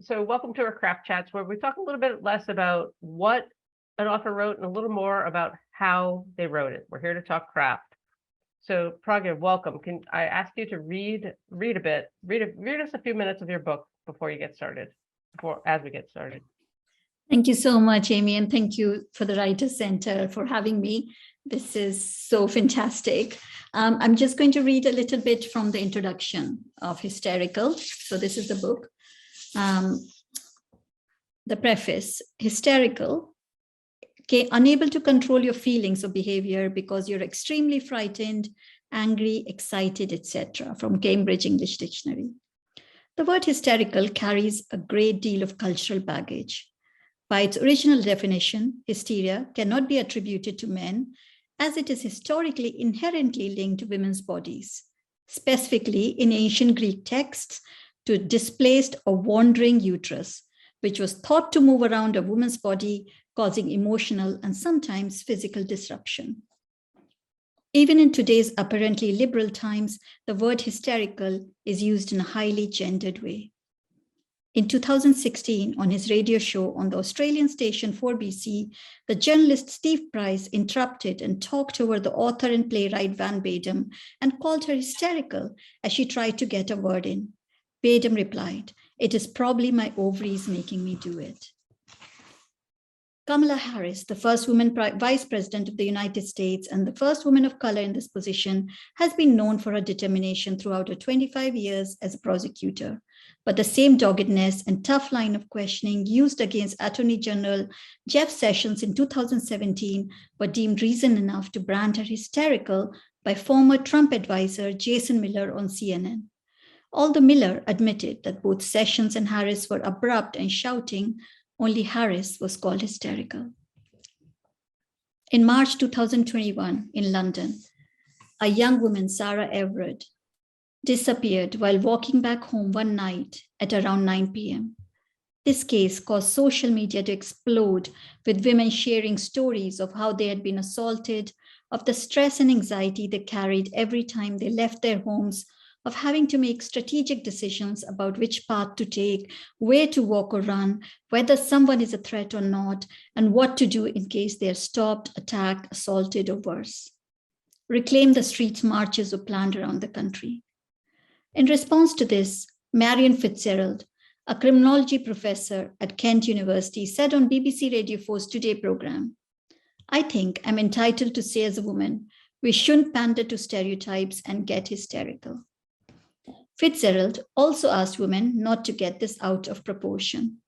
So welcome to our craft chats, where we talk a little bit less about what an author wrote and a little more about how they wrote it. We're here to talk craft. So Pragya, welcome. Can I ask you to read a bit, read us a few minutes of your book before you get started, as we get started. Thank you so much, Amy, and thank you for the Writers Center for having me. This is so fantastic. I'm just going to read a little bit from the introduction of Hysterical. So this is the book. The preface: Hysterical, unable to control your feelings or behavior because you're extremely frightened, angry, excited, etc. from Cambridge English Dictionary. The word hysterical carries a great deal of cultural baggage. By its original definition, hysteria cannot be attributed to men, as it is historically inherently linked to women's bodies, specifically in ancient Greek texts to displaced or wandering uterus, which was thought to move around a woman's body, causing emotional and sometimes physical disruption. Even in today's apparently liberal times, the word hysterical is used in a highly gendered way. In 2016, on his radio show on the Australian station 4BC, the journalist Steve Price interrupted and talked over the author and playwright Van Badem and called her hysterical as she tried to get a word in. Badem replied, "It is probably my ovaries making me do it." Kamala Harris, the first woman vice president of the United States and the first woman of color in this position, has been known for her determination throughout her 25 years as a prosecutor. But the same doggedness and tough line of questioning used against Attorney General Jeff Sessions in 2017 were deemed reason enough to brand her hysterical by former Trump advisor Jason Miller on CNN. Although Miller admitted that both Sessions and Harris were abrupt and shouting, only Harris was called hysterical. In March 2021 in London, a young woman, Sarah Everard, disappeared while walking back home one night at around 9 p.m. This case caused social media to explode, with women sharing stories of how they had been assaulted, of the stress and anxiety they carried every time they left their homes, of having to make strategic decisions about which path to take, where to walk or run, whether someone is a threat or not, and what to do in case they are stopped, attacked, assaulted, or worse. Reclaim the Streets marches were planned around the country. In response to this, Marion Fitzgerald, a criminology professor at Kent University, said on BBC Radio 4's Today program, "I think I'm entitled to say as a woman, we shouldn't pander to stereotypes and get hysterical." Fitzgerald also asked women not to get this out of proportion.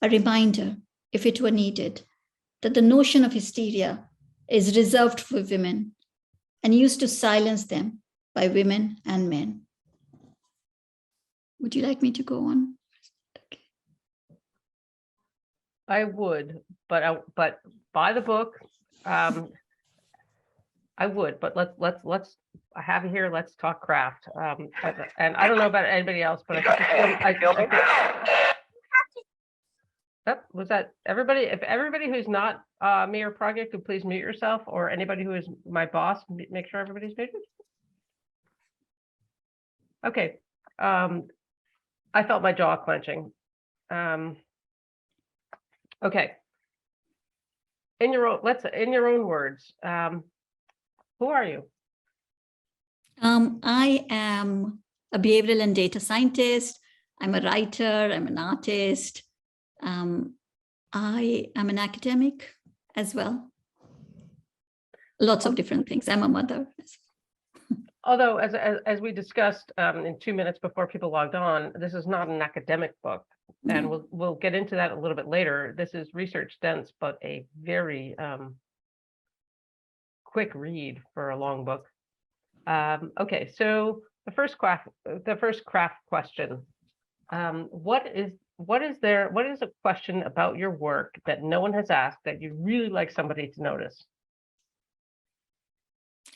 A reminder, if it were needed, that the notion of hysteria is reserved for women and used to silence them by women and men. Would you like me to go on? Okay. I would, but buy the book. I would, but let's. I have it here. Let's talk craft. And I don't know about anybody else, but was that everybody? If everybody who's not me or Pragya could please mute yourself, or anybody who is my boss, make sure everybody's muted. Okay. I felt my jaw clenching. Okay. In your own words, who are you? I am a behavioral and data scientist. I'm a writer. I'm an artist. I am an academic as well. Lots of different things. I'm a mother. Although, as we discussed in 2 minutes before people logged on, this is not an academic book, and we'll get into that a little bit later. This is research dense, but a very quick read for a long book. Okay, so the first craft question: what is a question about your work that no one has asked that you'd really like somebody to notice?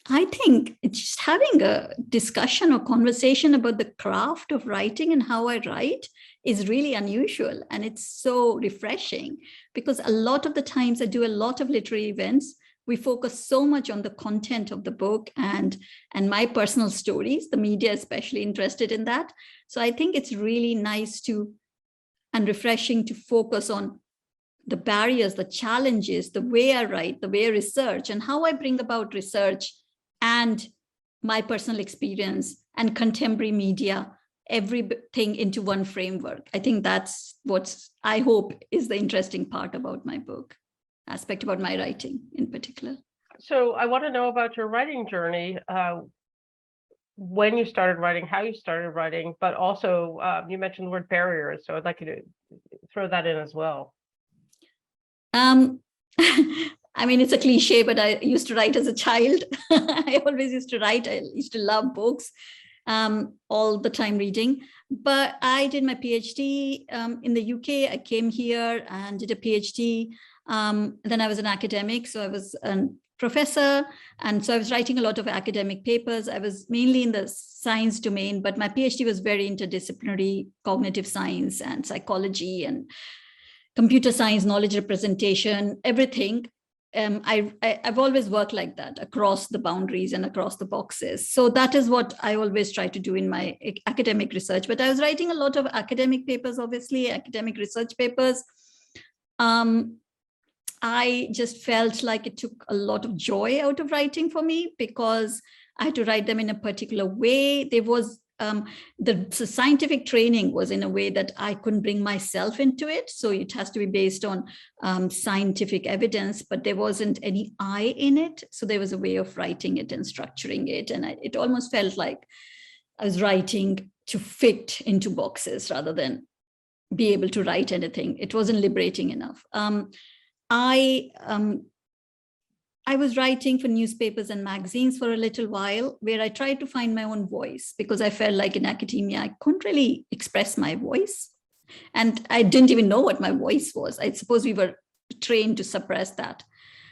I think it's just having a discussion or conversation about the craft of writing and how I write is really unusual. And it's so refreshing because a lot of the times I do a lot of literary events. We focus so much on the content of the book and my personal stories, the media especially interested in that. So I think it's really nice to and refreshing to focus on the barriers, the challenges, the way I write, the way I research, and how I bring about research and my personal experience and contemporary media, everything into one framework. I think that's what I hope is the interesting part about my book, aspect about my writing in particular. So I want to know about your writing journey, when you started writing, how you started writing, but also you mentioned the word barriers. So I'd like you to throw that in as well. I mean, it's a cliche, but I used to write as a child. I always used to write. I used to love books, all the time reading. But I did my PhD in the UK. I came here and did a PhD. Then I was an academic. So I was a professor. And so I was writing a lot of academic papers. I was mainly in the science domain, but my PhD was very interdisciplinary, cognitive science and psychology and computer science, knowledge representation, everything. I've always worked like that across the boundaries and across the boxes. So that is what I always try to do in my academic research. But I was writing a lot of academic papers, obviously, academic research papers. I just felt like it took a lot of joy out of writing for me because I had to write them in a particular way. There was the scientific training was in a way that I couldn't bring myself into it. So it has to be based on scientific evidence, but there wasn't any I in it. So there was a way of writing it and structuring it. And it almost felt like I was writing to fit into boxes rather than be able to write anything. It wasn't liberating enough. I was writing for newspapers and magazines for a little while where I tried to find my own voice because I felt like in academia, I couldn't really express my voice. And I didn't even know what my voice was. I suppose we were trained to suppress that.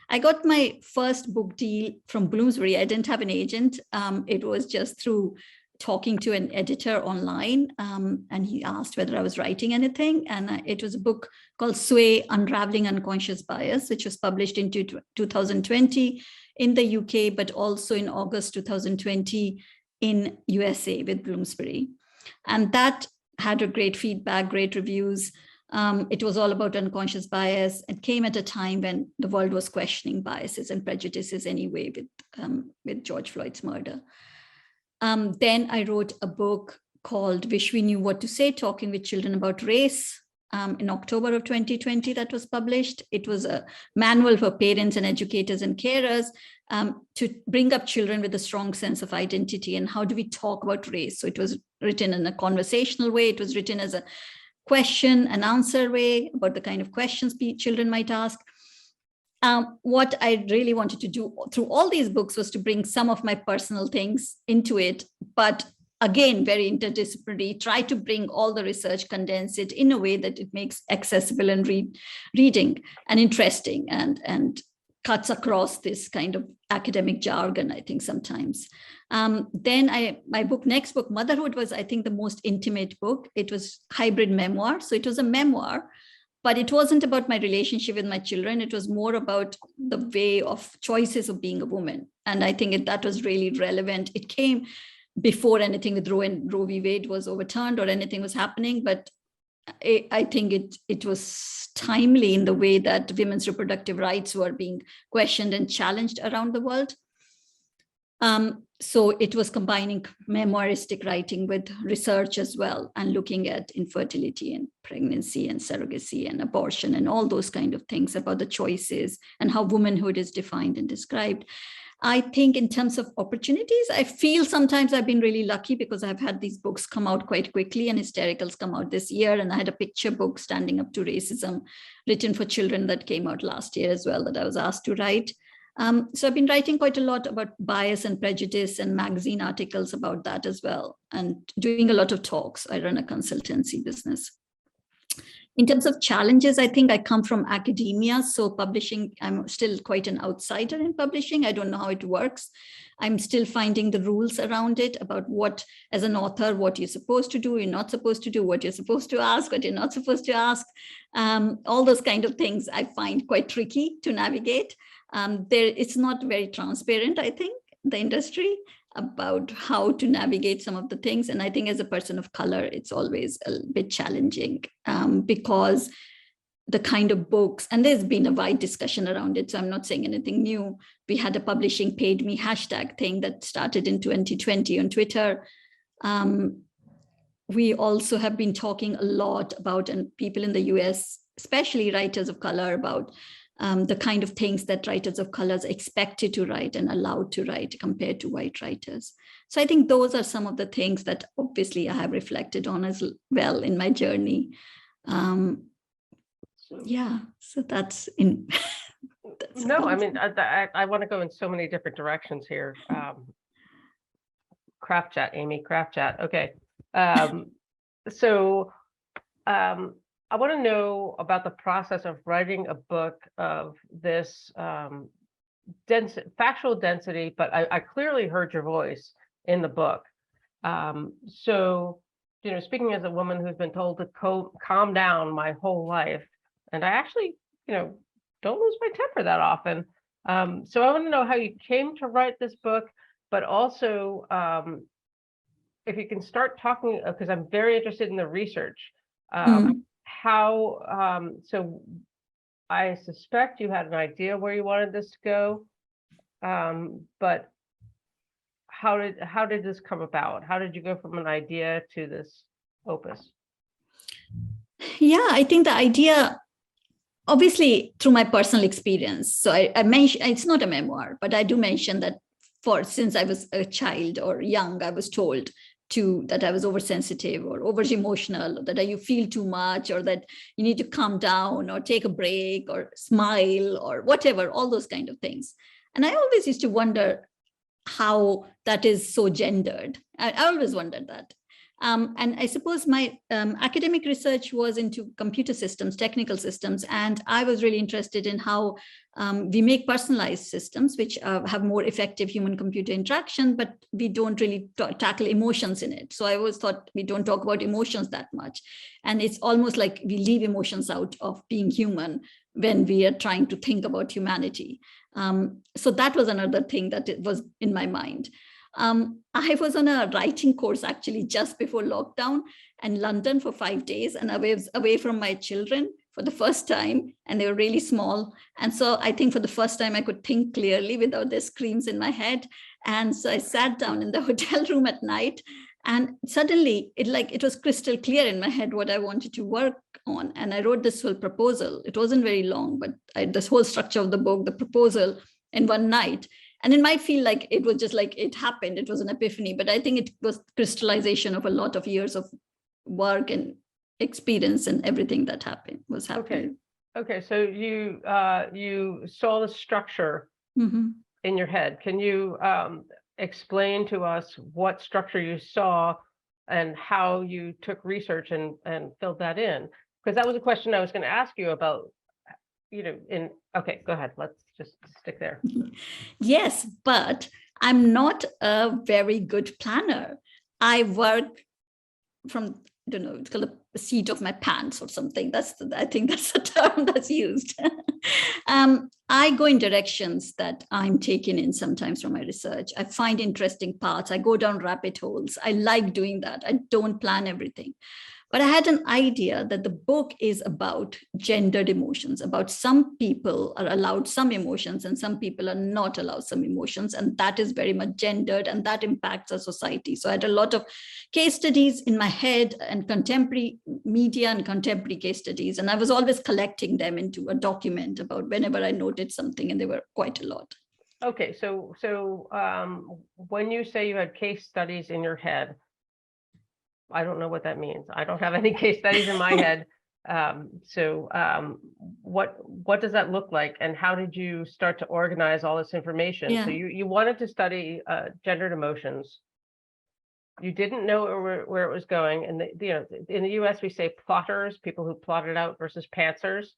I got my first book deal from Bloomsbury. I didn't have an agent. It was just through talking to an editor online, and he asked whether I was writing anything. And it was a book called Sway, Unravelling Unconscious Bias, which was published in 2020 in the UK, but also in August 2020 in USA with Bloomsbury. And that had a great feedback, great reviews. It was all about unconscious bias. It came at a time when the world was questioning biases and prejudices anyway with George Floyd's murder. Then I wrote a book called Wish We Knew What to Say, Talking with Children About Race in October of 2020 that was published. It was a manual for parents and educators and carers to bring up children with a strong sense of identity and how do we talk about race. So it was written in a conversational way. It was written as a question and answer way about the kind of questions children might ask. What I really wanted to do through all these books was to bring some of my personal things into it, but again, very interdisciplinary, try to bring all the research, condense it in a way that it makes accessible and reading and interesting and cuts across this kind of academic jargon, I think sometimes. Then my next book, Motherhood, was, I think, the most intimate book. It was hybrid memoir. So it was a memoir, but it wasn't about my relationship with my children. It was more about the way of choices of being a woman. And I think that was really relevant. It came before anything with Roe v. Wade was overturned or anything was happening. But I think it was timely in the way that women's reproductive rights were being questioned and challenged around the world. So it was combining memoiristic writing with research as well, and looking at infertility and pregnancy and surrogacy and abortion and all those kind of things about the choices and how womanhood is defined and described. I think in terms of opportunities, I feel sometimes I've been really lucky because I've had these books come out quite quickly, and Hysterical's come out this year. And I had a picture book, Standing Up to Racism, written for children, that came out last year as well, that I was asked to write. So I've been writing quite a lot about bias and prejudice and magazine articles about that as well, and doing a lot of talks. I run a consultancy business. In terms of challenges, I think I come from academia. So publishing, I'm still quite an outsider in publishing. I don't know how it works. I'm still finding the rules around it, about what, as an author, what you're supposed to do, you're not supposed to do, what you're supposed to ask, what you're not supposed to ask. All those kind of things I find quite tricky to navigate. It's not very transparent, I think, the industry. about how to navigate some of the things. And I think as a person of color, it's always a bit challenging because the kind of books, and there's been a wide discussion around it, so I'm not saying anything new. We had a publishing paid me hashtag thing that started in 2020 on Twitter. We also have been talking a lot about, and people in the US, especially writers of color, about the kind of things that writers of color are expected to write and allowed to write compared to white writers. So I think those are some of the things that obviously I have reflected on as well in my journey. Yeah, so that's in. No, I mean, I want to go in so many different directions here. Craft chat, Amy, craft chat. Okay. So I want to know about the process of writing a book of this factual density, but I clearly heard your voice in the book. So, you know, speaking as a woman who's been told to calm down my whole life, and I actually, you know, don't lose my temper that often. So I want to know how you came to write this book, but also if you can start talking, because I'm very interested in the research. How, so I suspect you had an idea where you wanted this to go, but how did this come about? How did you go from an idea to this opus? Yeah, I think the idea, obviously through my personal experience. So I mentioned, it's not a memoir, but I do mention that since I was a child or young, I was told that I was oversensitive or over emotional, that you feel too much, or that you need to calm down or take a break or smile or whatever, all those kind of things. And I always used to wonder how that is so gendered. I always wondered that. And I suppose my academic research was into computer systems, technical systems, and I was really interested in how we make personalized systems which have more effective human-computer interaction, but we don't really tackle emotions in it. So I always thought we don't talk about emotions that much. And it's almost like we leave emotions out of being human when we are trying to think about humanity. So that was another thing that it was in my mind. I was on a writing course actually just before lockdown in London for 5 days, and I was away from my children for the first time, and they were really small. And so I think for the first time I could think clearly without their screams in my head. And so I sat down in the hotel room at night, and suddenly it was crystal clear in my head what I wanted to work on. And I wrote this whole proposal. It wasn't very long, but this whole structure of the book, the proposal, in one night. And it might feel like it was just like it happened, it was an epiphany, but I think it was crystallization of a lot of years of work and experience and everything that was happening. Okay. So you saw the structure in your head. Can you explain to us what structure you saw and how you took research and filled that in? Because that was a question I was going to ask you about, you know, okay, go ahead. Let's just stick there. Yes, but I'm not a very good planner. I work from, I don't know, it's called the seat of my pants or something. I think that's the term that's used. I go in directions that I'm taken in sometimes from my research. I find interesting paths. I go down rabbit holes. I like doing that. I don't plan everything. But I had an idea that the book is about gendered emotions, about some people are allowed some emotions and some people are not allowed some emotions. And that is very much gendered, and that impacts our society. So I had a lot of case studies in my head and contemporary media and contemporary case studies. And I was always collecting them into a document about whenever I noted something, and there were quite a lot. Okay, so when you say you had case studies in your head, I don't know what that means. I don't have any case studies in my head. What does that look like, and how did you start to organize all this information? Yeah. So you wanted to study gendered emotions. You didn't know where it was going, and in the U.S. we say plotters, people who plot it out, versus pantsers,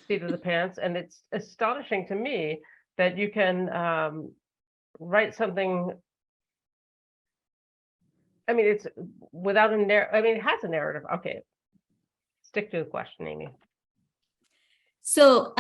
seat of the pants. And it's astonishing to me that you can write something. I mean, it's without a narrative. I mean, it has a narrative. Okay, stick to the question, Amy. So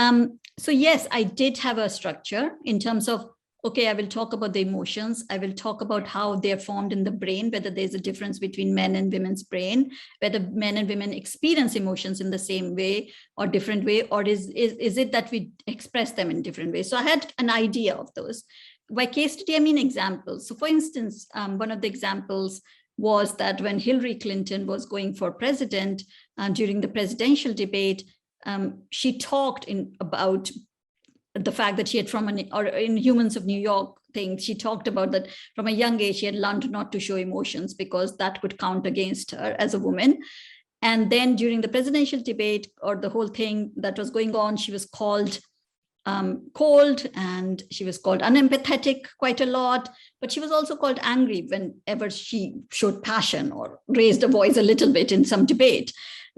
yes, I did have a structure in terms of, okay, I will talk about the emotions. I will talk about how they're formed in the brain, whether there's a difference between men and women's brain, whether men and women experience emotions in the same way or different way, or is it that we express them in different ways? So I had an idea of those. By case study, I mean examples. So for instance, one of the examples was that when Hillary Clinton was going for president during the presidential debate, she talked about the fact that she had in Humans of New York thing, she talked about that from a young age, she had learned not to show emotions because that could count against her as a woman. And then during the presidential debate or the whole thing that was going on, she was called cold, and she was called unempathetic quite a lot, but she was also called angry whenever she showed passion or raised a voice a little bit in some debate.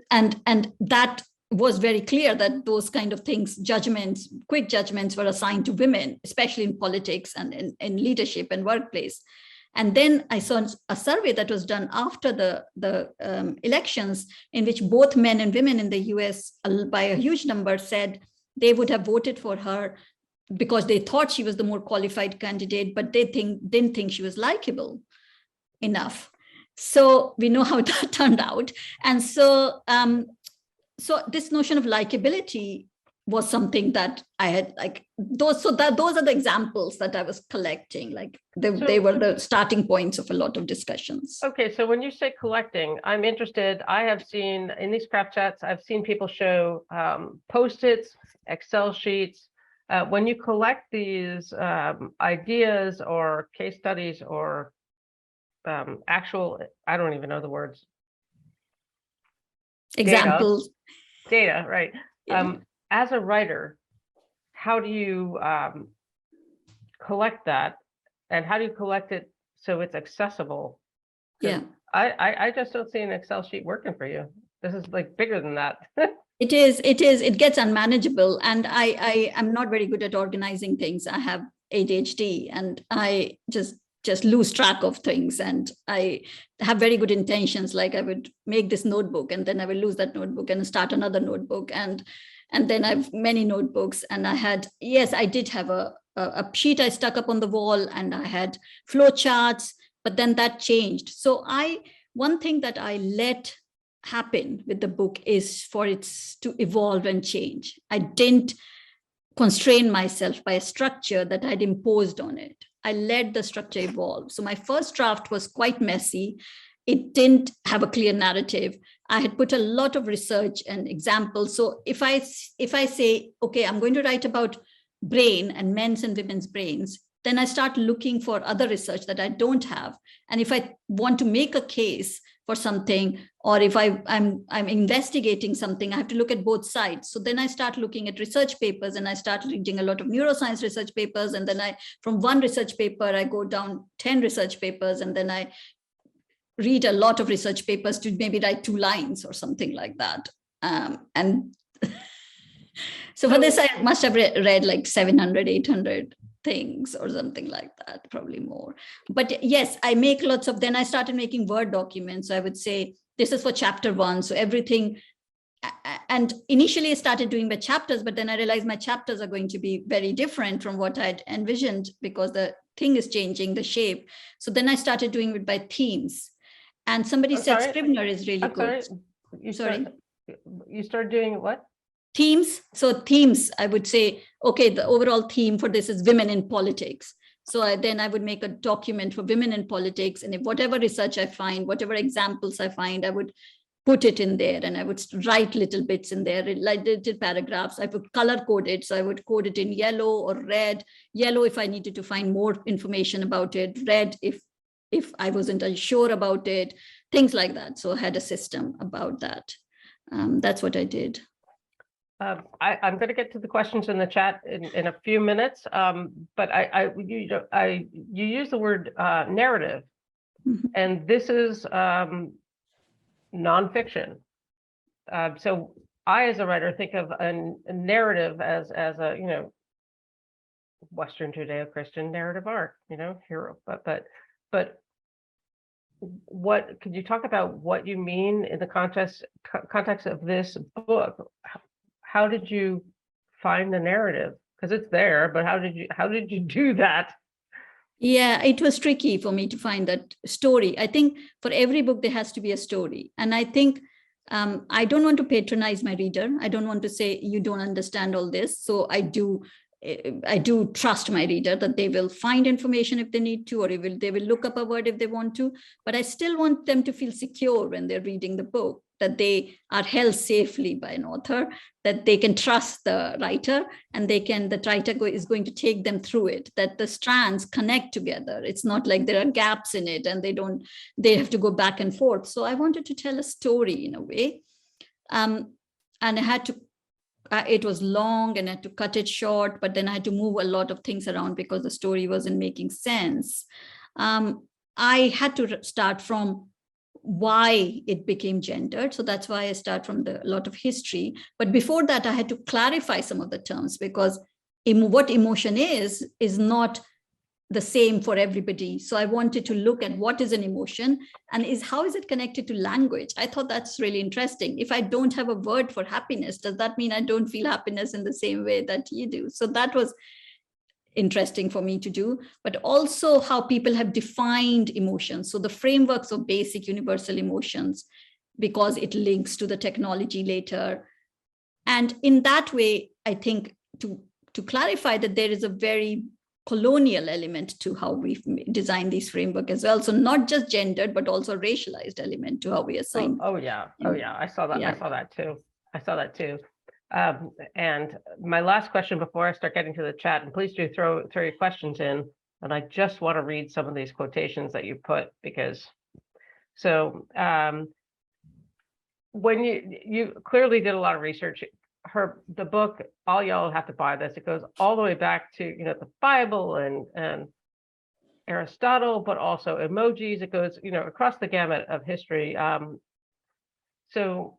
And that was very clear that those kind of things, judgments, quick judgments, were assigned to women, especially in politics and in leadership and workplace. And then I saw a survey that was done after the elections, in which both men and women in the US, by a huge number, said they would have voted for her because they thought she was the more qualified candidate, but they didn't think she was likable enough. So we know how that turned out. And so this notion of likability was something that I had those are the examples that I was collecting. They were the starting points of a lot of discussions. Okay, so when you say collecting, I'm interested. I have seen in these craft chats, I've seen people show Post-its, Excel sheets. When you collect these ideas or case studies or actual, I don't even know the words. Examples. Data, right. Yeah. As a writer, how do you collect that, and how do you collect it so it's accessible? Yeah, I just don't see an Excel sheet working for you. This is like bigger than that. It is. It gets unmanageable, and I am not very good at organizing things. I have ADHD, and I just lose track of things, and I have very good intentions. Like I would make this notebook, and then I will lose that notebook and start another notebook, and then I have many notebooks. And I did have a sheet I stuck up on the wall, and I had flow charts, but then that changed. So one thing that I let happen with the book is for it to evolve and change. I didn't constrain myself by a structure that I'd imposed on it. I let the structure evolve. So my first draft was quite messy. It didn't have a clear narrative. I had put a lot of research and examples. So if I say, okay, I'm going to write about brain and men's and women's brains, then I start looking for other research that I don't have. And if I want to make a case for something, or if I'm investigating something, I have to look at both sides. So then I start looking at research papers, and I start reading a lot of neuroscience research papers. And then from one research paper, I go down 10 research papers, and then I read a lot of research papers to maybe write 2 lines or something like that. And so for this, I must have read like 700, 800 things or something like that, probably more. But yes, then I started making Word documents. So I would say, this is for chapter 1. So everything, and initially I started doing my chapters, but then I realized my chapters are going to be very different from what I'd envisioned because the thing is changing, the shape. So then I started doing it by themes. And somebody said Scrivener is really good. You started doing what? Themes. So themes, I would say, okay, the overall theme for this is women in politics. So then I would make a document for women in politics. And if whatever research I find, whatever examples I find, I would put it in there, and I would write little bits in there, like little paragraphs. I would color code it. So I would code it in yellow or red. Yellow if I needed to find more information about it. Red if I wasn't unsure about it, things like that. So I had a system about that. That's what I did. I'm going to get to the questions in the chat in a few minutes, but you use the word narrative, and this is nonfiction. So I, as a writer, think of a narrative as a Western Judeo-Christian narrative arc, hero. But what could you talk about what you mean in the context of this book? How did you find the narrative? Because it's there, but how did you do that? Yeah, it was tricky for me to find that story. I think for every book, there has to be a story. And I think I don't want to patronize my reader. I don't want to say you don't understand all this. So I do trust my reader that they will find information if they need to, or they will look up a word if they want to. But I still want them to feel secure when they're reading the book, that they are held safely by an author, that they can trust the writer, and the writer is going to take them through it, that the strands connect together. It's not like there are gaps in it and they have to go back and forth. So I wanted to tell a story in a way. And I had to, it was long and I had to cut it short, but then I had to move a lot of things around because the story wasn't making sense. I had to start from why it became gendered. So that's why I start from a lot of history. But before that, I had to clarify some of the terms, because what emotion is not the same for everybody. So I wanted to look at what is an emotion and how is it connected to language. I thought that's really interesting. If I don't have a word for happiness, does that mean I don't feel happiness in the same way that you do? So that was interesting for me to do, but also how people have defined emotions. So the frameworks of basic universal emotions, because it links to the technology later. And in that way, I think to clarify that there is a very colonial element to how we've designed these framework as well. So not just gendered, but also racialized element to how we assign. Oh yeah. I saw that. Yeah. I saw that too. And my last question before I start getting to the chat, and please do throw your questions in. And I just want to read some of these quotations that you put, because when you clearly did a lot of research. The book, all y'all have to buy this. It goes all the way back to the Bible and Aristotle, but also emojis. It goes across the gamut of history. So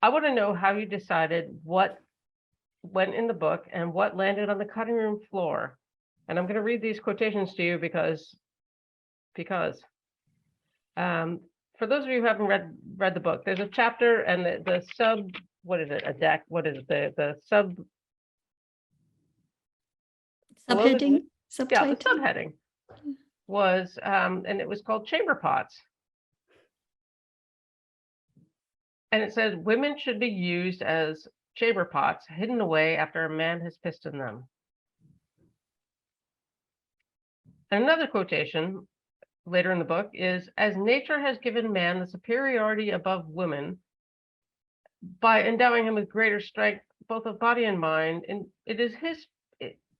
I want to know how you decided what went in the book and what landed on the cutting room floor. And I'm going to read these quotations to you because for those of you who haven't read the book, there's a chapter and the sub, what is it? A deck? What is it? The subheading? Subtitle? Yeah, the subheading was, and it was called Chamber Pots. And it says, women should be used as chamber pots, hidden away after a man has pissed in them. And another quotation later in the book is, as nature has given man the superiority above women by endowing him with greater strength, both of body and mind, and it is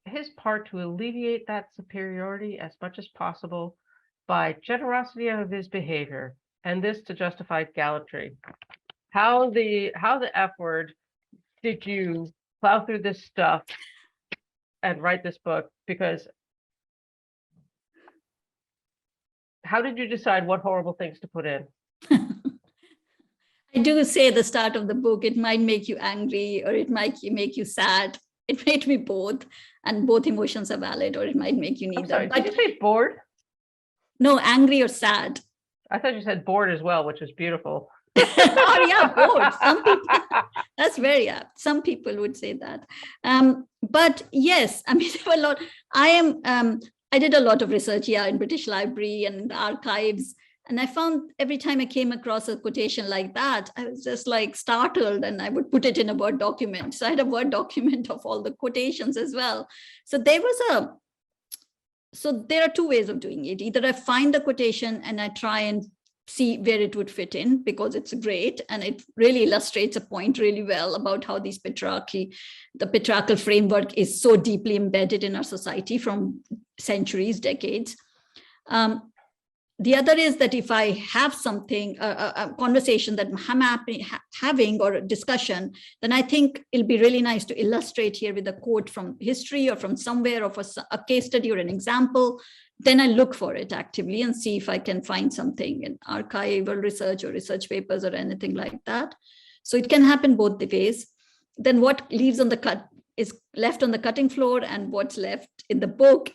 his part to alleviate that superiority as much as possible by generosity of his behavior, and this to justify gallantry. How the F word did you plow through this stuff and write this book? Because how did you decide what horrible things to put in? I do say at the start of the book, it might make you angry or it might make you sad. It made me both, and both emotions are valid, or it might make you neither. I'm sorry, did you say bored? No, angry or sad. I thought you said bored as well, which is beautiful. Oh yeah, bored. Some people, that's very apt. Some people would say that. But yes, I mean, there were a lot. I did a lot of research here in British Library and in the archives. And I found every time I came across a quotation like that, I was just like startled, and I would put it in a Word document. So I had a Word document of all the quotations as well. So there are two ways of doing it. Either I find the quotation and I try and see where it would fit in, because it's great and it really illustrates a point really well about how the patriarchal framework is so deeply embedded in our society from centuries, decades. The other is that if I have something, a conversation that I'm having or a discussion, then I think it'll be really nice to illustrate here with a quote from history or from somewhere, or for a case study or an example. Then I look for it actively and see if I can find something in archival research or research papers or anything like that. So it can happen both the ways. Then what leaves on the cut is left on the cutting floor, and what's left in the book,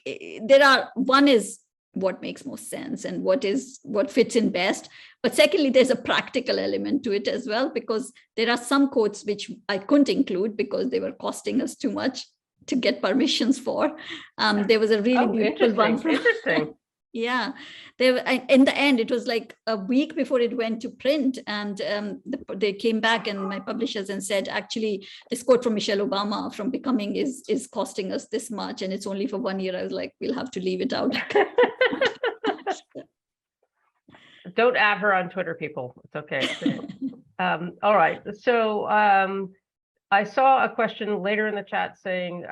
one is what makes most sense and what fits in best. But secondly, there's a practical element to it as well, because there are some quotes which I couldn't include because they were costing us too much. to get permissions for. There was a really beautiful one from interesting. Yeah, in the end, it was like a week before it went to print, and they came back, and my publishers, and said, actually, this quote from Michelle Obama from Becoming is costing us this much, and it's only for 1 year. I was like, we'll have to leave it out. Don't add her on Twitter, people. It's okay. All right. So I saw a question later in the chat saying,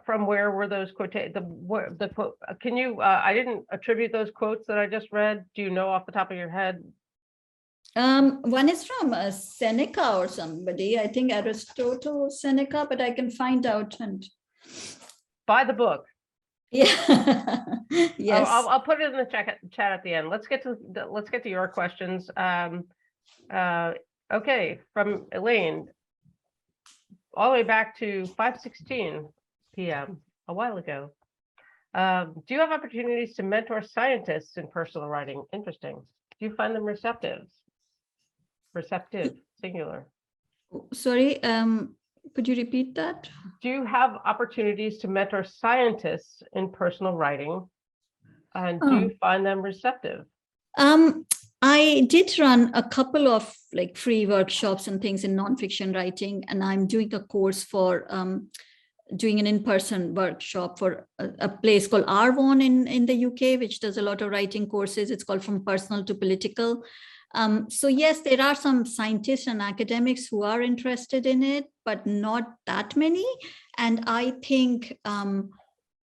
from where were those quotations? The quote? Can you? I didn't attribute those quotes that I just read. Do you know off the top of your head? One is from Seneca or somebody. I think Aristotle, Seneca, but I can find out and buy the book. Yeah. Yes. I'll put it in the chat at the end. Let's get to your questions. Okay, from Elaine, all the way back to 5:16 p.m. a while ago. Do you have opportunities to mentor scientists in personal writing? Interesting. Do you find them receptive? Receptive, singular. Sorry, could you repeat that? Do you have opportunities to mentor scientists in personal writing? And do you find them receptive? I did run a couple of like free workshops and things in nonfiction writing, and I'm doing a course for doing an in-person workshop for a place called Arvon in the UK, which does a lot of writing courses. It's called From Personal to Political. So yes, there are some scientists and academics who are interested in it, but not that many. And I think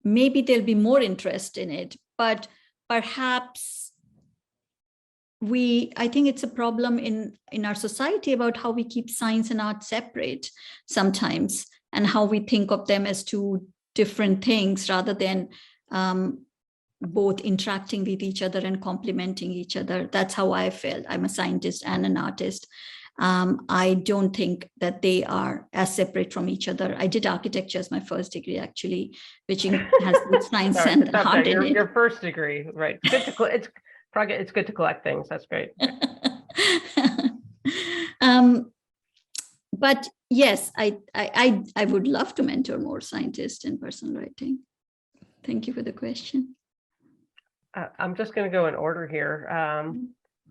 maybe there'll be more interest in it, but perhaps I think it's a problem in our society about how we keep science and art separate sometimes, and how we think of them as two different things rather than both interacting with each other and complementing each other. That's how I felt. I'm a scientist and an artist. I don't think that they are as separate from each other. I did architecture as my first degree, actually, which has both science and art in it. Your first degree, right? It's good to collect things. That's great. But yes, I would love to mentor more scientists in personal writing. Thank you for the question. I'm just going to go in order here.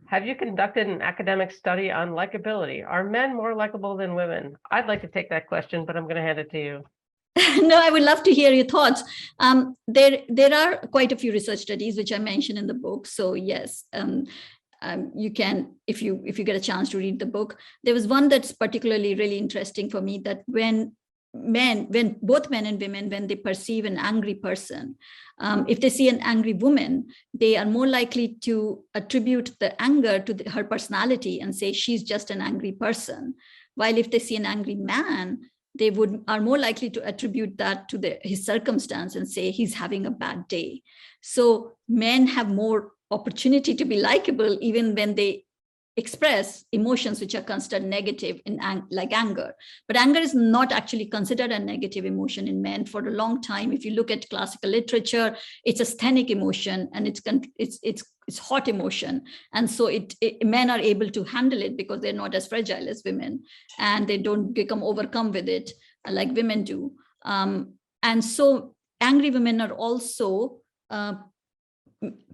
Have you conducted an academic study on likability? Are men more likable than women? I'd like to take that question, but I'm going to hand it to you. No, I would love to hear your thoughts. There are quite a few research studies which I mentioned in the book. So yes, you can, if you get a chance to read the book. There was one that's particularly really interesting for me, that when both men and women, when they perceive an angry person, if they see an angry woman, they are more likely to attribute the anger to her personality and say she's just an angry person. While if they see an angry man, they are more likely to attribute that to his circumstance and say he's having a bad day. So men have more opportunity to be likable even when they express emotions which are considered negative like anger. But anger is not actually considered a negative emotion in men for a long time. If you look at classical literature, it's a sthenic emotion, and it's hot emotion. And so men are able to handle it because they're not as fragile as women, and they don't become overcome with it like women do. And so angry women are also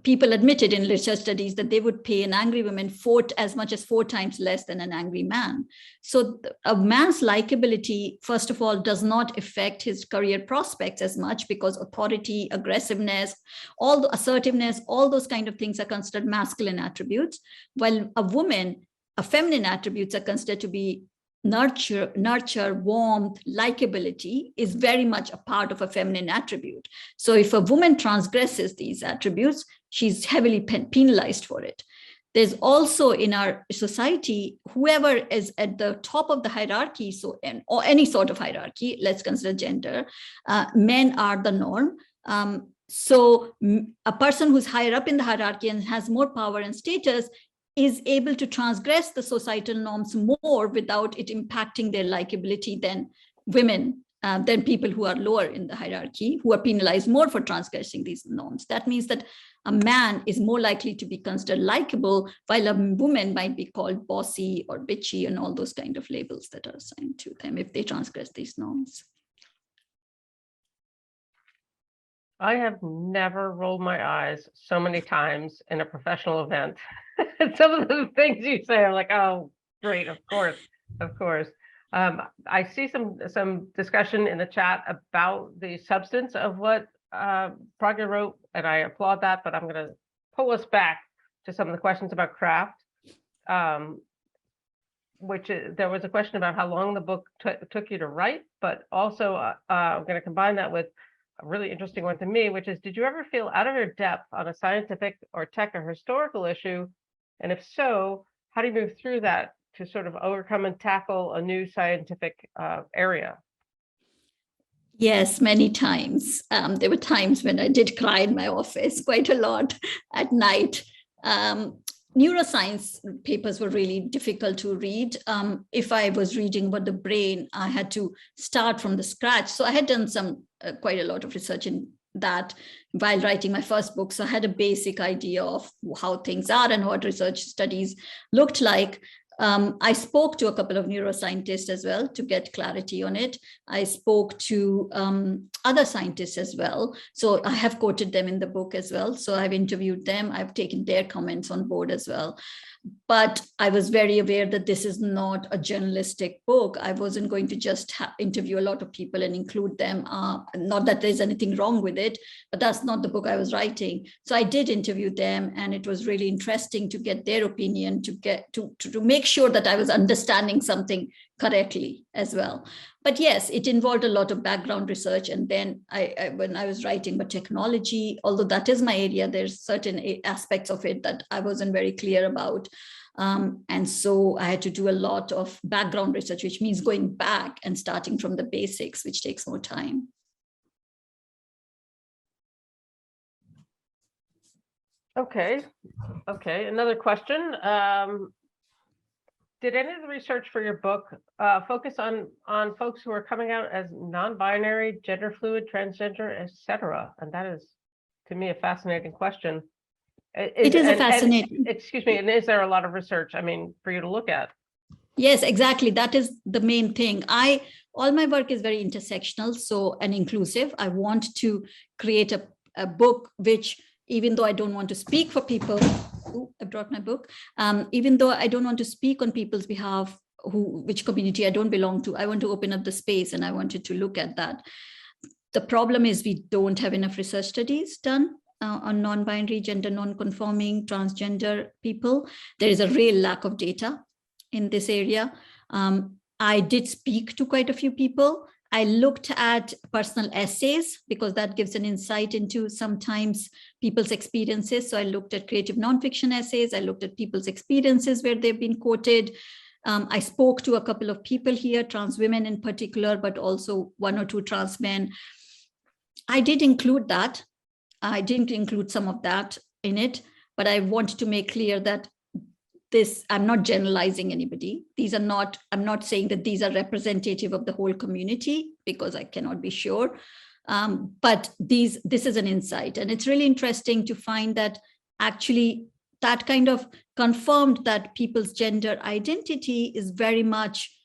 people admitted in research studies that they would pay an angry woman as much as 4 times less than an angry man. So a man's likability, first of all, does not affect his career prospects as much, because authority, aggressiveness, all the assertiveness, all those kind of things are considered masculine attributes, while a feminine attributes are considered to be nurture, warmth, likability is very much a part of a feminine attribute. So if a woman transgresses these attributes, she's heavily penalized for it. There's also in our society, whoever is at the top of the hierarchy, or any sort of hierarchy, let's consider gender, men are the norm. So a person who's higher up in the hierarchy and has more power and status is able to transgress the societal norms more without it impacting their likability than women, than people who are lower in the hierarchy, who are penalized more for transgressing these norms. That means that a man is more likely to be considered likable, while a woman might be called bossy or bitchy and all those kind of labels that are assigned to them if they transgress these norms. I have never rolled my eyes so many times in a professional event. Some of the things you say, I'm like, oh, great, of course, of course. I see some discussion in the chat about the substance of what Pragya wrote, and I applaud that, but I'm going to pull us back to some of the questions about craft. There was a question about how long the book took you to write, but also I'm going to combine that with a really interesting one to me, which is, did you ever feel out of your depth on a scientific or tech or historical issue? And if so, how do you move through that to sort of overcome and tackle a new scientific area? Yes, many times. There were times when I did cry in my office quite a lot at night. Neuroscience papers were really difficult to read. If I was reading about the brain, I had to start from the scratch. So I had done quite a lot of research in that while writing my first book. So I had a basic idea of how things are and what research studies looked like. I spoke to a couple of neuroscientists as well to get clarity on it. I spoke to other scientists as well. So I have quoted them in the book as well. So I've interviewed them. I've taken their comments on board as well. But I was very aware that this is not a journalistic book. I wasn't going to just interview a lot of people and include them. Not that there's anything wrong with it, but that's not the book I was writing. So I did interview them, and it was really interesting to get their opinion, to get to make sure that I was understanding something correctly as well. But yes, it involved a lot of background research. And then when I was writing about technology, although that is my area, there's certain aspects of it that I wasn't very clear about. And so I had to do a lot of background research, which means going back and starting from the basics, which takes more time. Okay. Another question. Did any of the research for your book focus on folks who are coming out as non-binary, gender fluid, transgender, etc.? And that is, to me, a fascinating question. It is a fascinating. Excuse me, and is there a lot of research, for you to look at? Yes, exactly. That is the main thing. All my work is very intersectional, and inclusive. I want to create a book which, even though I don't want to speak for people, I brought my book. Even though I don't want to speak on people's behalf, which community I don't belong to, I want to open up the space, and I wanted to look at that. The problem is we don't have enough research studies done on non-binary, gender non-conforming, transgender people. There is a real lack of data in this area. I did speak to quite a few people. I looked at personal essays because that gives an insight into sometimes people's experiences. So I looked at creative nonfiction essays. I looked at people's experiences where they've been quoted. I spoke to a couple of people here, trans women in particular, but also one or two trans men. I did include that. I didn't include some of that in it, but I wanted to make clear that I'm not generalizing anybody. I'm not saying that these are representative of the whole community, because I cannot be sure. But this is an insight. And it's really interesting to find that actually that kind of confirmed that people's gender identity is very much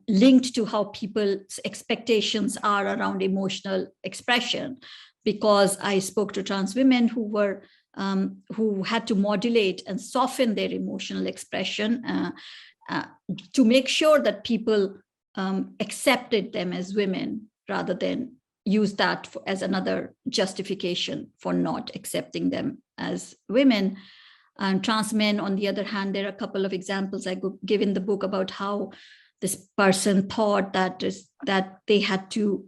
linked to how people's expectations are around emotional expression. Because I spoke to trans women who had to modulate and soften their emotional expression to make sure that people accepted them as women, rather than use that as another justification for not accepting them as women. And trans men, on the other hand, there are a couple of examples I give in the book about how this person thought that they had to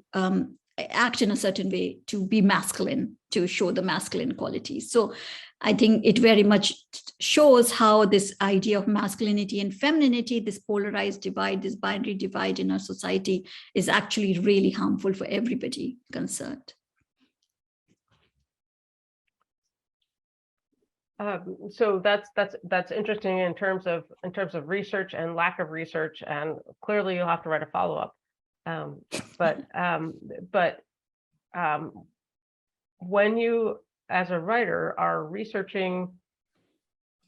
act in a certain way to be masculine, to show the masculine qualities. So I think it very much shows how this idea of masculinity and femininity, this polarized divide, this binary divide in our society, is actually really harmful for everybody concerned. So that's interesting in terms of research and lack of research, and clearly you'll have to write a follow-up. But when you, as a writer, are researching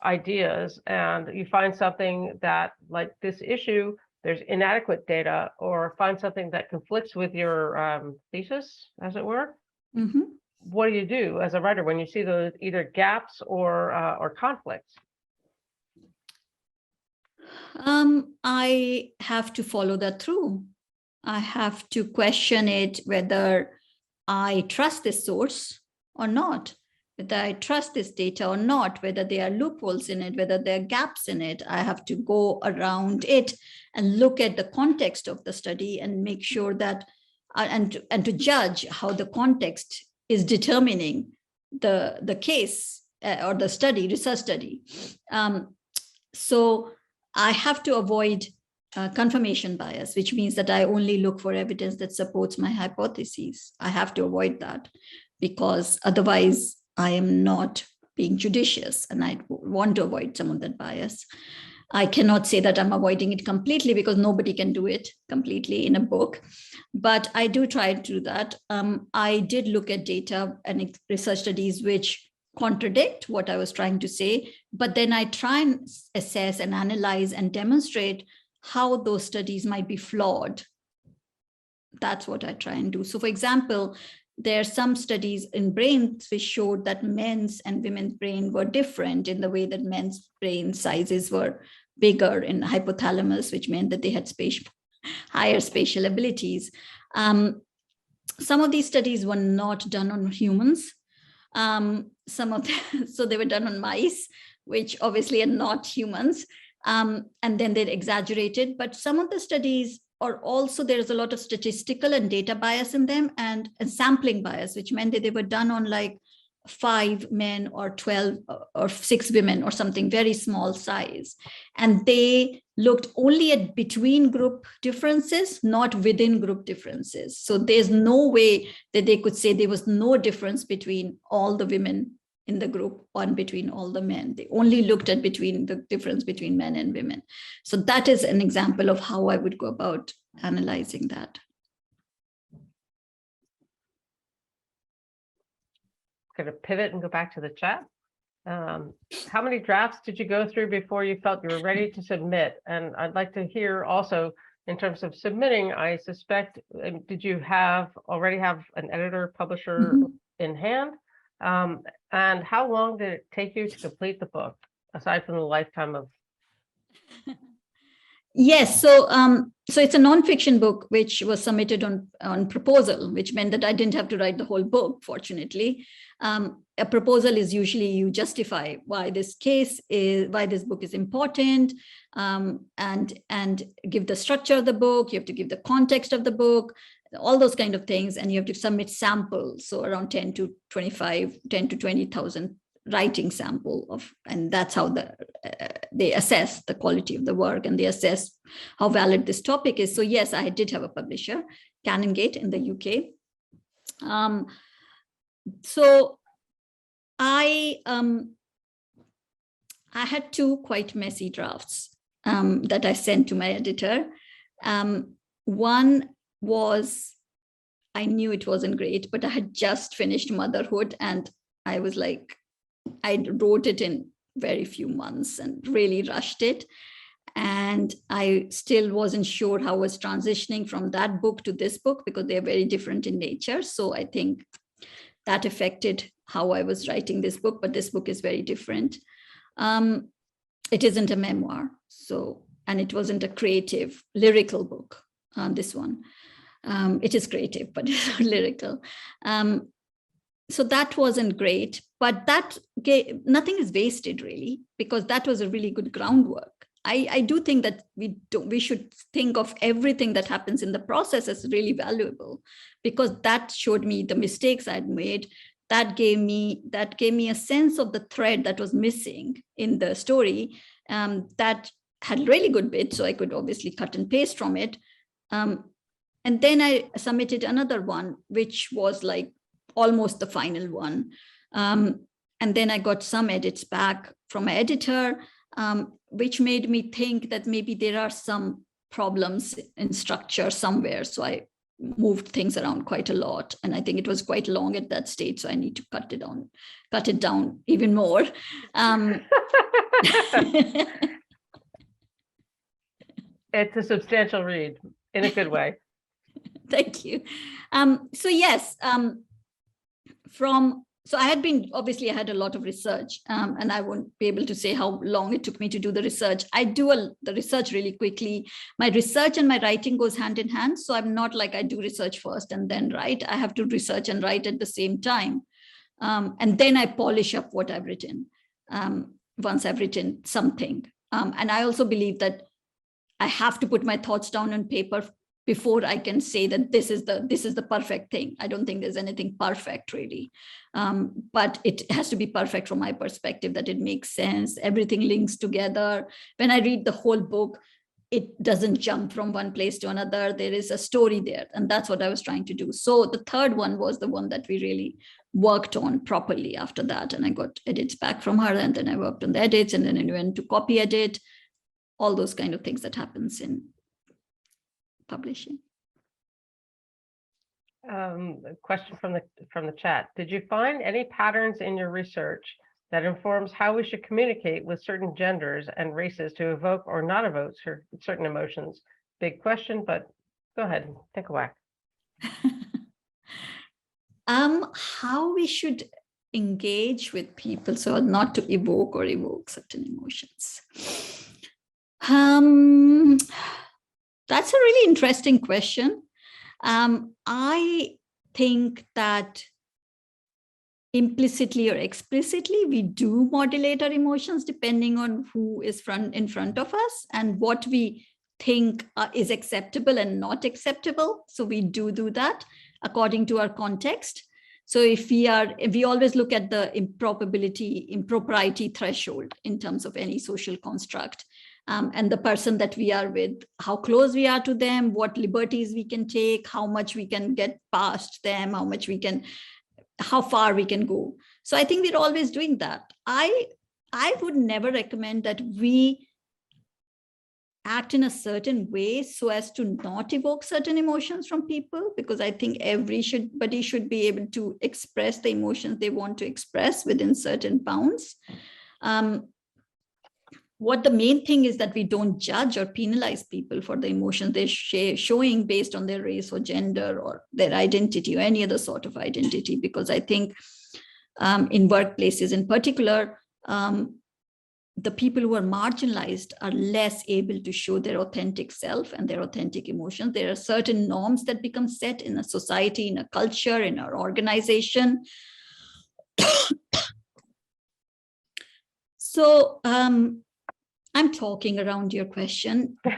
ideas and you find something that, like this issue, there's inadequate data, or find something that conflicts with your thesis, as it were, Mm-hmm. what do you do as a writer when you see those either gaps or conflicts? I have to follow that through. I have to question it whether I trust this source or not, whether I trust this data or not, whether there are loopholes in it, whether there are gaps in it. I have to go around it and look at the context of the study and make sure that, and to judge how the context is determining the case or the study, research study. So I have to avoid confirmation bias, which means that I only look for evidence that supports my hypotheses. I have to avoid that because otherwise I am not being judicious, and I want to avoid some of that bias. I cannot say that I'm avoiding it completely because nobody can do it completely in a book, but I do try to do that. I did look at data and research studies which contradict what I was trying to say, but then I try and assess and analyze and demonstrate how those studies might be flawed. That's what I try and do. So for example, there are some studies in brains which showed that men's and women's brain were different in the way that men's brain sizes were bigger in hypothalamus, which meant that they had higher spatial abilities. Some of these studies were not done on humans. So they were done on mice, which obviously are not humans. And then they're exaggerated. But some of the studies are also, there's a lot of statistical and data bias in them and sampling bias, which meant that they were done on like 5 men or 12 or 6 women or something very small size. And they looked only at between group differences, not within group differences. So there's no way that they could say there was no difference between all the women in the group and between all the men. They only looked at the difference between men and women. So that is an example of how I would go about analyzing that. Going to pivot and go back to the chat. How many drafts did you go through before you felt you were ready to submit? And I'd like to hear also, in terms of submitting, I suspect, did you already have an editor, publisher in hand? And how long did it take you to complete the book, aside from the lifetime of? Yes, so it's a nonfiction book which was submitted on proposal, which meant that I didn't have to write the whole book, fortunately. A proposal is usually you justify why this book is important, and give the structure of the book. You have to give the context of the book, all those kind of things, and you have to submit samples, so around 10 to 20,000 writing sample of, and that's how they assess the quality of the work, and they assess how valid this topic is. So yes, I did have a publisher, Canongate in the UK. So I had 2 quite messy drafts that I sent to my editor. One was, I knew it wasn't great, but I had just finished Motherhood, and I was like, I wrote it in very few months and really rushed it. And I still wasn't sure how I was transitioning from that book to this book because they're very different in nature. So I think that affected how I was writing this book, but this book is very different. It isn't a memoir, and it wasn't a creative, lyrical book, this one. It is creative, but it's not lyrical. So that wasn't great, but nothing is wasted really, because that was a really good groundwork. I do think that we should think of everything that happens in the process as really valuable, because that showed me the mistakes I'd made. That gave me a sense of the thread that was missing in the story, that had really good bits, so I could obviously cut and paste from it. And then I submitted another one, which was like almost the final one. And then I got some edits back from my editor, which made me think that maybe there are some problems in structure somewhere. So I moved things around quite a lot. And I think it was quite long at that stage. So I need to cut it down even more. It's a substantial read in a good way. Thank you. So yes, So I had been, obviously I had a lot of research, and I won't be able to say how long it took me to do the research. I do the research really quickly. My research and my writing goes hand in hand. So I'm not like I do research first and then write. I have to research and write at the same time. And then I polish up what I've written once I've written something. And I also believe that I have to put my thoughts down on paper before I can say that this is the perfect thing. I don't think there's anything perfect really, but it has to be perfect from my perspective, that it makes sense, everything links together. When I read the whole book, it doesn't jump from one place to another. There is a story there, and that's what I was trying to do. So the third one was the one that we really worked on properly after that, and I got edits back from her, and then I worked on the edits, and then I went to copy edit, all those kind of things that happens in publishing. A question from the chat. Did you find any patterns in your research that informs how we should communicate with certain genders and races to evoke or not evoke certain emotions? Big question, but go ahead, take a whack. How we should engage with people so not to evoke certain emotions. That's a really interesting question. I think that implicitly or explicitly, we do modulate our emotions depending on who is in front of us and what we think is acceptable and not acceptable. So we do that according to our context. So if we always look at the impropriety threshold in terms of any social construct. And the person that we are with, how close we are to them, what liberties we can take, how much we can get past them, how far we can go. So I think we're always doing that. I would never recommend that we act in a certain way so as to not evoke certain emotions from people, because I think everybody should be able to express the emotions they want to express within certain bounds. What the main thing is that we don't judge or penalize people for the emotions they're showing based on their race or gender or their identity or any other sort of identity, because I think in workplaces in particular, the people who are marginalized are less able to show their authentic self and their authentic emotions. There are certain norms that become set in a society, in a culture, in our organization. So I'm talking around your question, but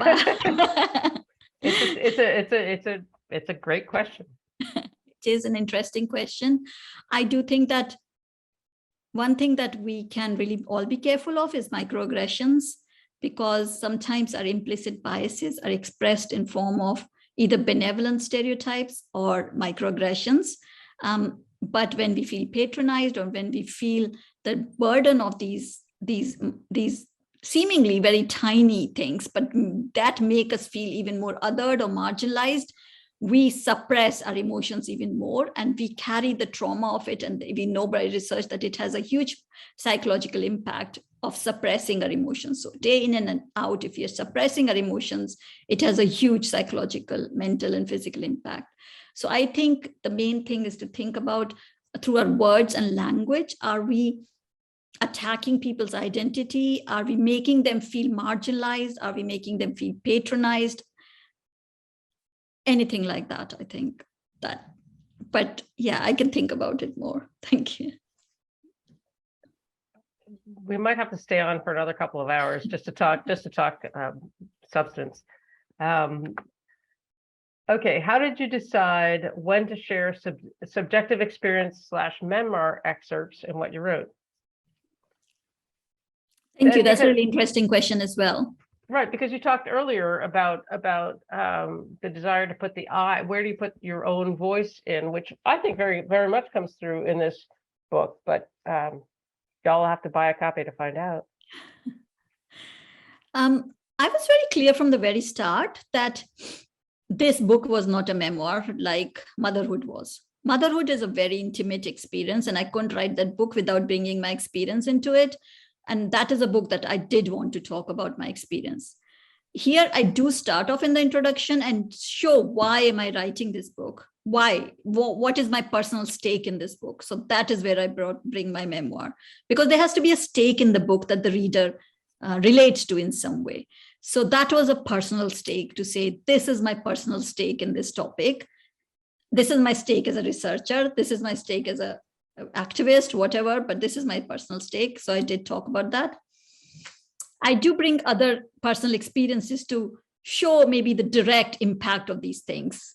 it's a great question. It is an interesting question. I do think that one thing that we can really all be careful of is microaggressions, because sometimes our implicit biases are expressed in form of either benevolent stereotypes or microaggressions. But when we feel patronized or when we feel the burden of these seemingly very tiny things, but that make us feel even more othered or marginalized, we suppress our emotions even more, and we carry the trauma of it. And we know by research that it has a huge psychological impact of suppressing our emotions. So day in and out, if you're suppressing our emotions, it has a huge psychological, mental, and physical impact. So I think the main thing is to think about, through our words and language, are we attacking people's identity? Are we making them feel marginalized? Are we making them feel patronized? Anything like that, I think that. But yeah, I can think about it more. Thank you. We might have to stay on for another couple of hours just to talk substance. Okay, how did you decide when to share subjective experience / memoir excerpts in what you wrote? Thank you. That's a really interesting question as well. Right, because you talked earlier about the desire to put where do you put your own voice in, which I think very, very much comes through in this book, but y'all have to buy a copy to find out. I was very clear from the very start that this book was not a memoir like motherhood was. Motherhood is a very intimate experience, and I couldn't write that book without bringing my experience into it. And that is a book that I did want to talk about my experience. here I do start off in the introduction and show why am I writing this book? Why? What is my personal stake in this book? So that is where I bring my memoir, because there has to be a stake in the book that the reader relates to in some way. So that was a personal stake, to say, this is my personal stake in this topic. This is my stake as a researcher. This is my stake as an activist, whatever, but this is my personal stake. So I did talk about that. I do bring other personal experiences to show maybe the direct impact of these things.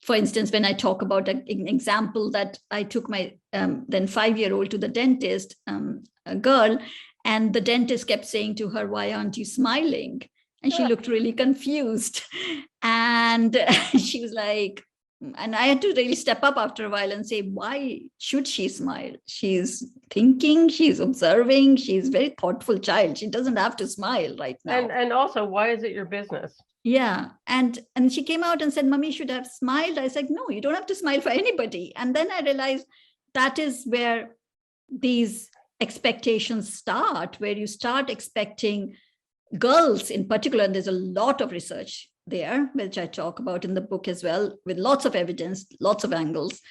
For instance, when I talk about an example that I took my then 5-year-old to the dentist, a girl, and the dentist kept saying to her, "Why aren't you smiling?" And she looked really confused. And she was like, and I had to really step up after a while and say, why should she smile? She's thinking, she's observing, she's a very thoughtful child. She doesn't have to smile right now. And also, why is it your business? Yeah. And she came out and said, "Mommy, you should have smiled." I said, "No, you don't have to smile for anybody." And then I realized that is where these expectations start, where you start expecting girls in particular, and there's a lot of research there, which I talk about in the book as well, with lots of evidence, lots of angles.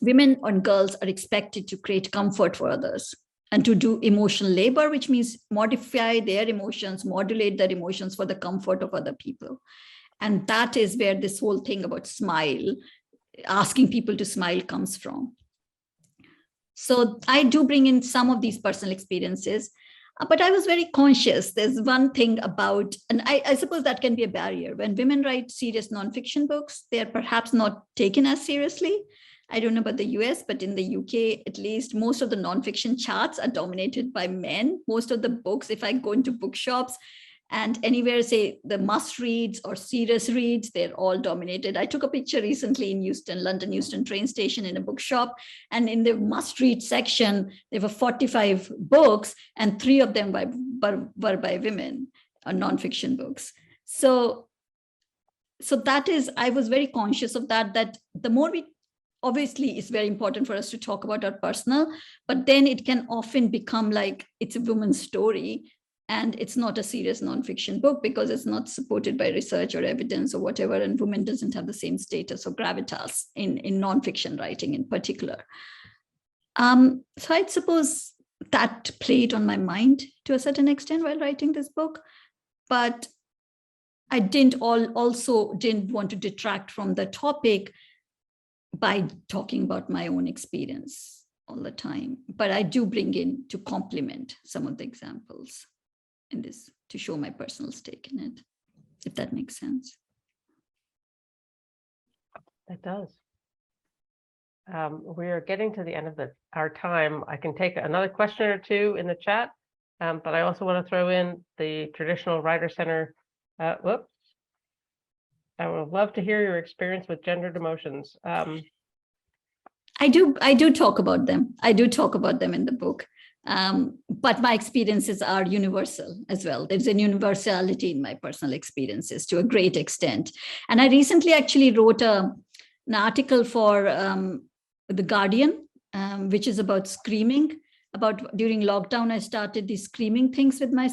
Women and girls are expected to create comfort for others and to do emotional labor, which means modify their emotions, modulate their emotions for the comfort of other people. And that is where this whole thing about smile, asking people to smile, comes from. So I do bring in some of these personal experiences. But I was very conscious. There's one thing about, and I suppose that can be a barrier. When women write serious nonfiction books, they're perhaps not taken as seriously. I don't know about the US, but in the UK, at least, most of the nonfiction charts are dominated by men. Most of the books, if I go into bookshops and anywhere, say the must reads or serious reads, they're all dominated. I took a picture recently in London Euston train station in a bookshop, and in the must read section, there were 45 books and 3 of them were by women, or nonfiction books. So that is, I was very conscious of that the more we, obviously it's very important for us to talk about our personal, but then it can often become like it's a woman's story. And it's not a serious nonfiction book because it's not supported by research or evidence or whatever. And women doesn't have the same status or gravitas in nonfiction writing in particular. So I suppose that played on my mind to a certain extent while writing this book. But I also didn't want to detract from the topic by talking about my own experience all the time. But I do bring in to complement some of the examples in this, to show my personal stake in it, if that makes sense. It does. We are getting to the end of our time. I can take another question or two in the chat, but I also want to throw in the traditional Writer Center. Whoops. I would love to hear your experience with gendered emotions. I do talk about them. I do talk about them in the book. But my experiences are universal as well. There's a universality in my personal experiences to a great extent. And I recently actually wrote an article for The Guardian, which is about screaming. About during lockdown, I started these screaming things with my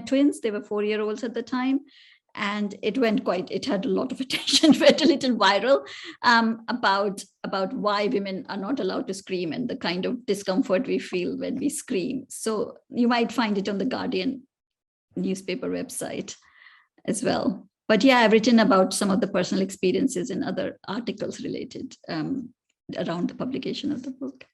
twins. They were 4-year-olds at the time. And it had a lot of attention, went a little viral, about why women are not allowed to scream and the kind of discomfort we feel when we scream. So you might find it on the Guardian newspaper website as well. But yeah, I've written about some of the personal experiences in other articles related around the publication of the book.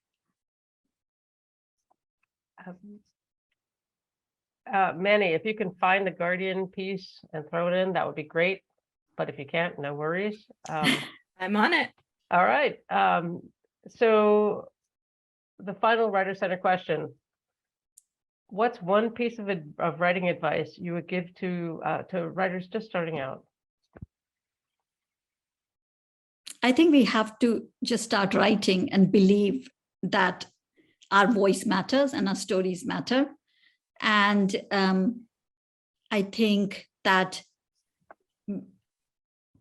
Manny, if you can find the Guardian piece and throw it in, that would be great. But if you can't, no worries. I'm on it. All right. So the final Writer Center question. What's one piece of writing advice you would give to writers just starting out? I think we have to just start writing and believe that our voice matters and our stories matter. And I think that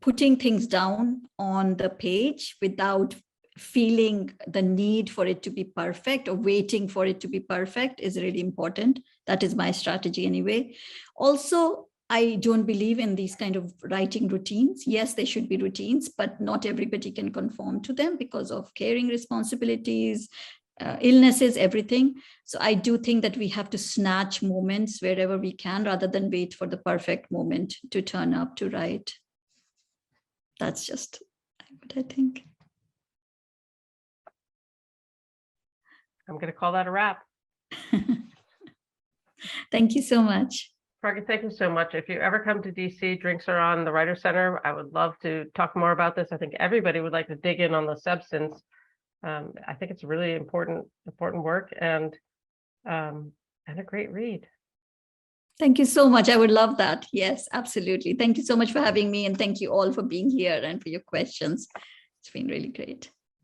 putting things down on the page without feeling the need for it to be perfect or waiting for it to be perfect is really important. That is my strategy anyway. Also, I don't believe in these kind of writing routines. Yes, they should be routines, but not everybody can conform to them because of caring responsibilities, illnesses, everything. So I do think that we have to snatch moments wherever we can rather than wait for the perfect moment to turn up to write. That's just what I think. I'm going to call that a wrap. Thank you so much. Pragya, thank you so much. If you ever come to DC, drinks are on the Writer Center. I would love to talk more about this. I think everybody would like to dig in on the substance. I think it's really important work and a great read. Thank you so much. I would love that. Yes, absolutely. Thank you so much for having me, and thank you all for being here and for your questions. It's been really great.